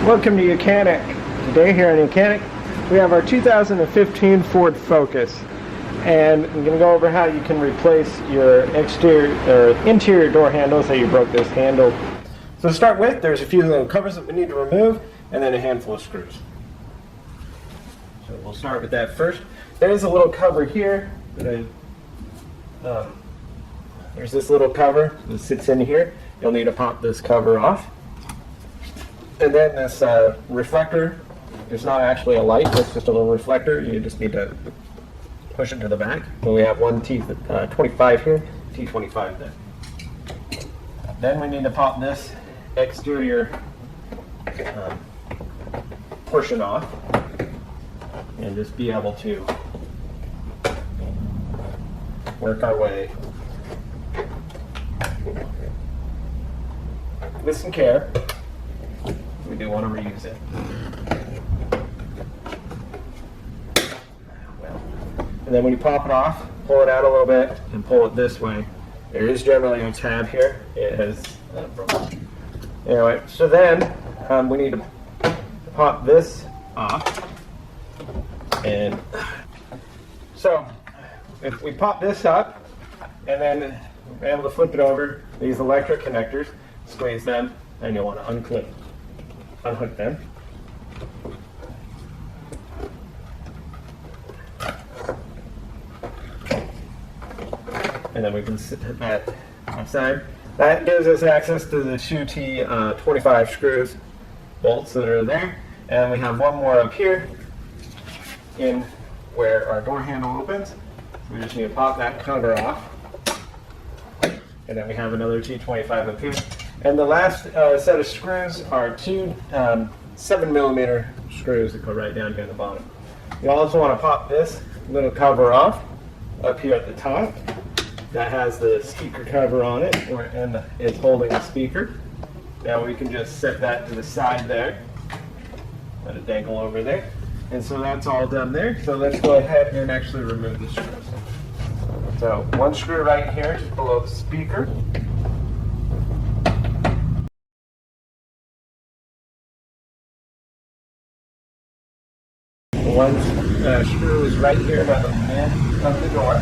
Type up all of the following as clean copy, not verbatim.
Welcome to YOUCANIC. Today here on YOUCANIC we have our 2015 Ford Focus, and I'm going to go over how you can replace your interior door handles that you broke this handle. So to start with, there's a few little covers that we need to remove and then a handful of screws. So we'll start with that first. There's a little cover here that there's this little cover that sits in here. You'll need to pop this cover off. And then this reflector, it's not actually a light, it's just a little reflector. You just need to push it to the back. And we have one T25 here, T25 there. Then we need to pop this exterior portion off and just be able to work our way with some care. We do want to reuse it. And then when you pop it off, pull it out a little bit and pull it this way. There is generally a tab here. It has broken. Anyway, so then we need to pop this off. And so if we pop this up and then we're able to flip it over, these electric connectors, squeeze them, and you'll want to unhook them. And then we can sit that outside. That gives us access to the 2T25 screws, bolts that are there. And we have one more up here in where our door handle opens. So we just need to pop that cover off. And then we have another T25 up here. And the last set of screws are two 7mm screws that go right down here at the bottom. You also want to pop this little cover off up here at the top. That has the speaker cover on it, and it's holding the speaker. Now we can just set that to the side there. Let it dangle over there. And so that's all done there. So let's go ahead and actually remove the screws. So one screw right here, just below the speaker. One screw is right here by the end of the door.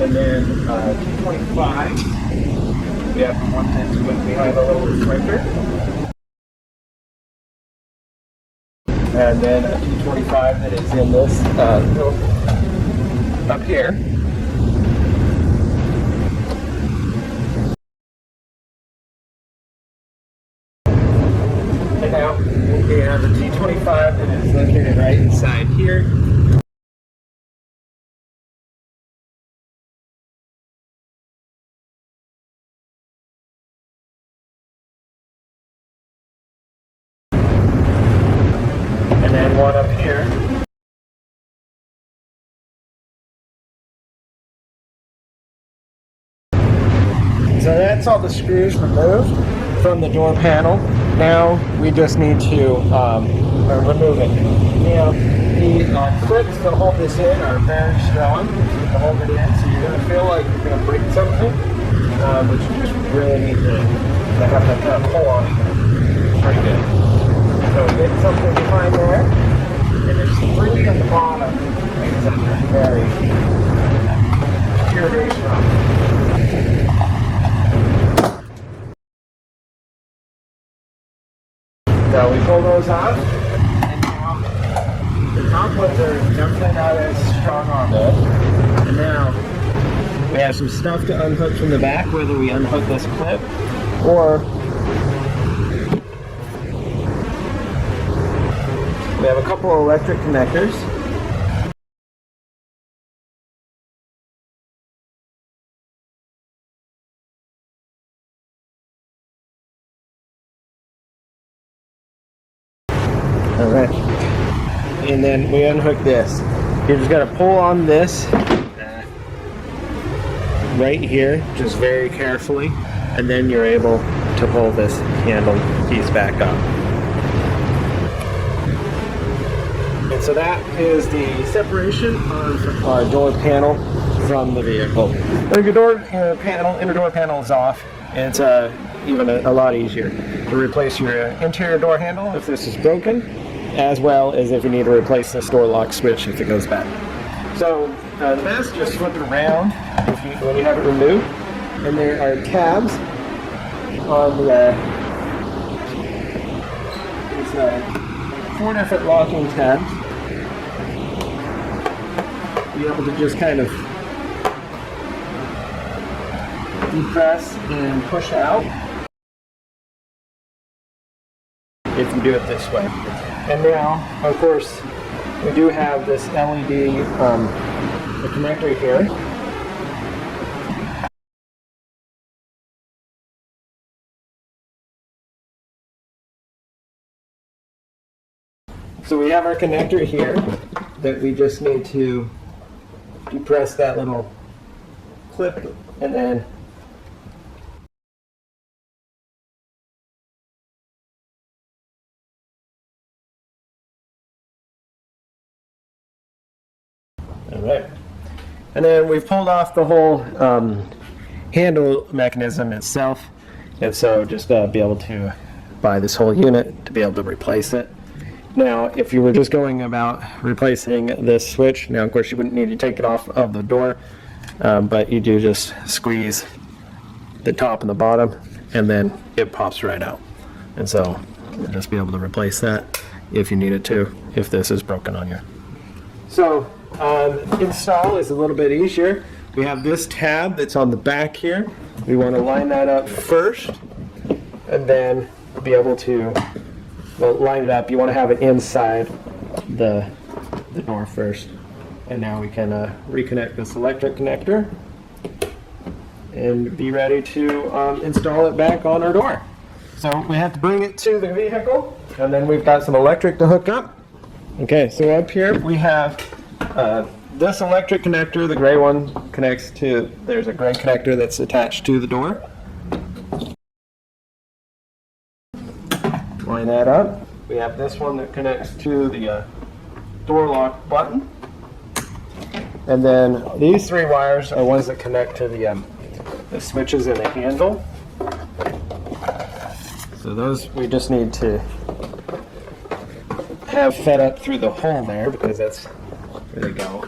And then T25, we have the one that's behind the little reflector. And then a T25 that is in this up here. And now we have a T25 that is located right inside here. And then one up here. So that's all the screws removed from the door panel. Now we just need to remove it. Now the clips that hold this in are very strong to hold it in, so you're going to feel like you're going to break something, but you just really need to have that kind of pull on it. Pretty good. So we get something behind there, and there's three at the bottom. It's a very irrigation on it. So we pull those off, and now the top ones are definitely not as strong on this. And now we have some stuff to unhook from the back, whether we unhook this clip or we have a couple of electric connectors. All right, and then we unhook this. You just got to pull on this right here, just very carefully, and then you're able to pull this handle piece back up. And so that is the separation of our door panel from the vehicle. When your door inner door panel is off, it's even a lot easier to replace your interior door handle if this is broken, as well as if you need to replace this door lock switch if it goes bad. So the mask, just flip it around when you have it removed, and there are tabs on the it's 4 different locking tabs. Be able to just kind of depress and push out if you do it this way. And now, of course, we do have this LED the connector here. So we have our connector here that we just need to depress that little clip and then all right. And then we've pulled off the whole handle mechanism itself, and so just be able to buy this whole unit to be able to replace it. Now, if you were just going about replacing this switch, now of course you wouldn't need to take it off of the door, but you do just squeeze the top and the bottom, and then it pops right out. And so you'll just be able to replace that if you needed to, if this is broken on you. So install is a little bit easier. We have this tab that's on the back here. We want to line that up first, and then be able to line it up. You want to have it inside the door first. And now we can reconnect this electric connector and be ready to install it back on our door. So we have to bring it to the vehicle, and then we've got some electric to hook up. Okay, so up here we have this electric connector. The gray one connects to, there's a gray connector that's attached to the door. Line that up. We have this one that connects to the door lock button. And then these 3 wires are ones that connect to the switches in the handle. So those we just need to have fed up through the hole there, because that's where they go.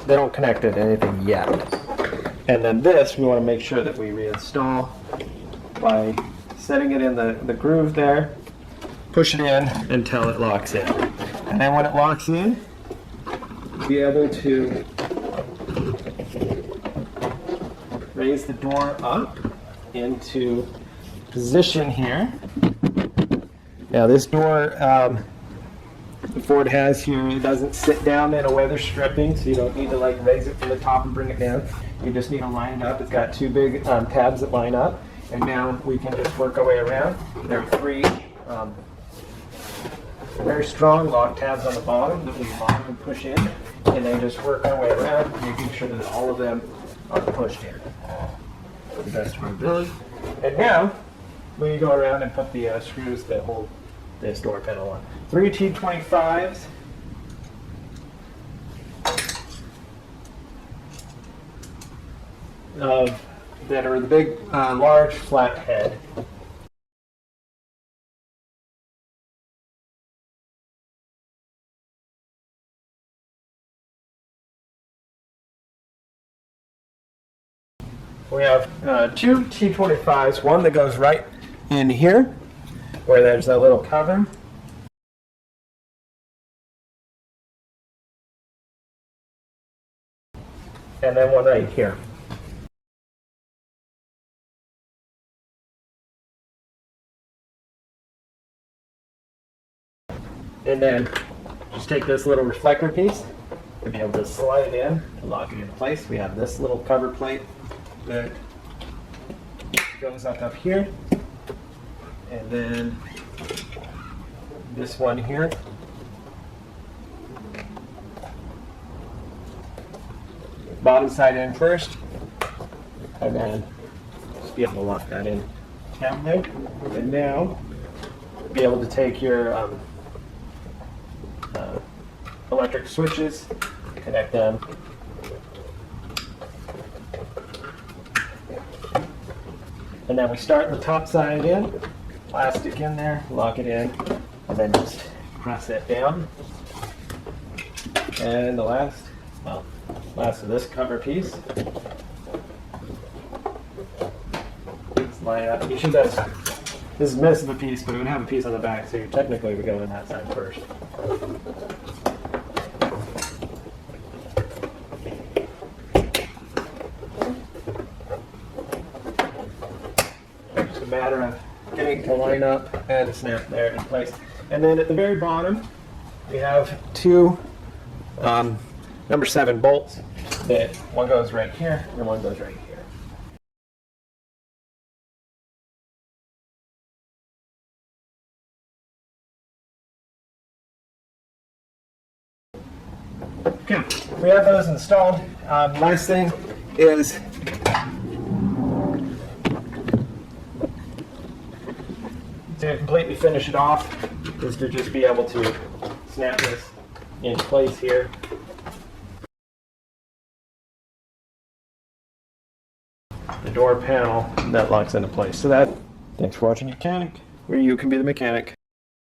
They don't connect it to anything yet. And then this we want to make sure that we reinstall by setting it in the groove there, push it in until it locks in. And then when it locks in, be able to raise the door up into position here. Now this door, the Ford has here, it doesn't sit down in a weather stripping, so you don't need to like raise it from the top and bring it down. You just need to line it up. It's got 2 big tabs that line up. And now we can just work our way around. There are 3 very strong lock tabs on the bottom that we lock and push in, and then just work our way around, making sure that all of them are pushed in to the best of our ability. And now we go around and put the screws that hold this door panel on. 3 T25s. That are the big, large flat head. We have 2 T25s, one that goes right in here, where there's that little cover. And then one right here. And then just take this little reflector piece and be able to slide it in and lock it in place. We have this little cover plate that goes up here, and then this one here. Bottom side in first, and then just be able to lock that in down there. And now be able to take your electric switches, connect them And then we start the top side in, plastic in there, lock it in, and then just press it down. And the last of this cover piece. Just line it up. You should have, this is missing a piece, but it would have a piece on the back, so you technically would go in that side first. It's a matter of getting it to line up and snap there in place. And then at the very bottom, we have two number 7 bolts that one goes right here and one goes right here. Okay, we have those installed. Last thing is to completely finish it off is to just be able to snap this in place here. The door panel that locks into place. So that, thanks for watching YOUCANIC, where you can be the mechanic.